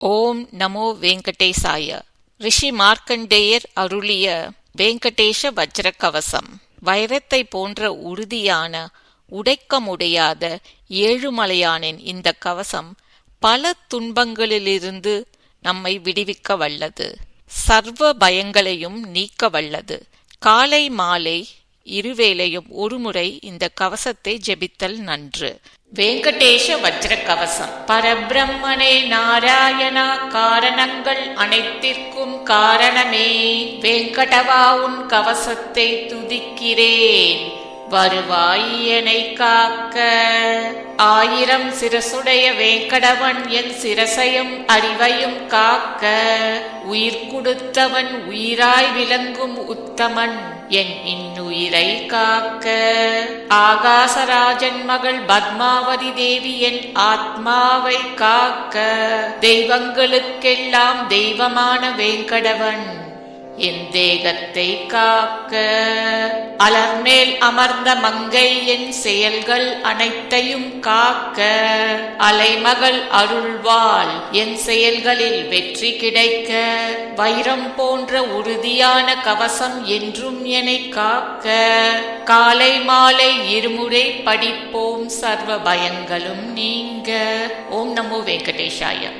ஓம் நமோ வெங்கடேசாய. ரிஷி மார்க்கண்டேயர் அருளிய வெங்கடேஷ வஜ்ர கவசம். வைரத்தை போன்ற உறுதியான, உடைக்க முடியாத ஏழுமலையானின் இந்த கவசம் பல துன்பங்களிலிருந்து நம்மை விடுவிக்க வல்லது. சர்வ பயங்களையும் நீக்க வல்லது. காலை மாலை இருவேளையும் ஒருமுறை இந்த கவசத்தை ஜெபித்தல் நன்று. வெங்கடேஷ வஜ்ர கவசம். பரபிரம்மனே நாராயணா, காரணங்கள் அனைத்திற்கும் காரணமே, வெங்கடவா உன் கவசத்தை துதிக்கிறேன், வருவாய் என்னை காக்க. ஆயிரம் சிரசுடைய வேங்கடவன் என் சிரசையும் அறிவையும் காக்க. உயிர் கொடுத்தவன் உயிராய் விளங்கும் உத்தமன் என் இன்னுயிரை காக்க. ஆகாசராஜன் மகள் பத்மாவதி தேவி என் ஆத்மாவை காக்க. தெய்வங்களுக்கெல்லாம் தெய்வமான வேங்கடவன் என் தேகத்தை காக்க. அலர்மேல் அமர்ந்த மங்கை என் செயல்கள் அனைத்தையும் காக்க. அலைமகள் அருள்வாள் என் செயல்களில் வெற்றி கிடைக்க. வைரம் போன்ற உறுதியான கவசம் என்றும் என்னை காக்க. காலை மாலை இருமுறை படிப்போம், சர்வ பயங்களும் நீங்க. ஓம் நமோ வெங்கடேஷாய.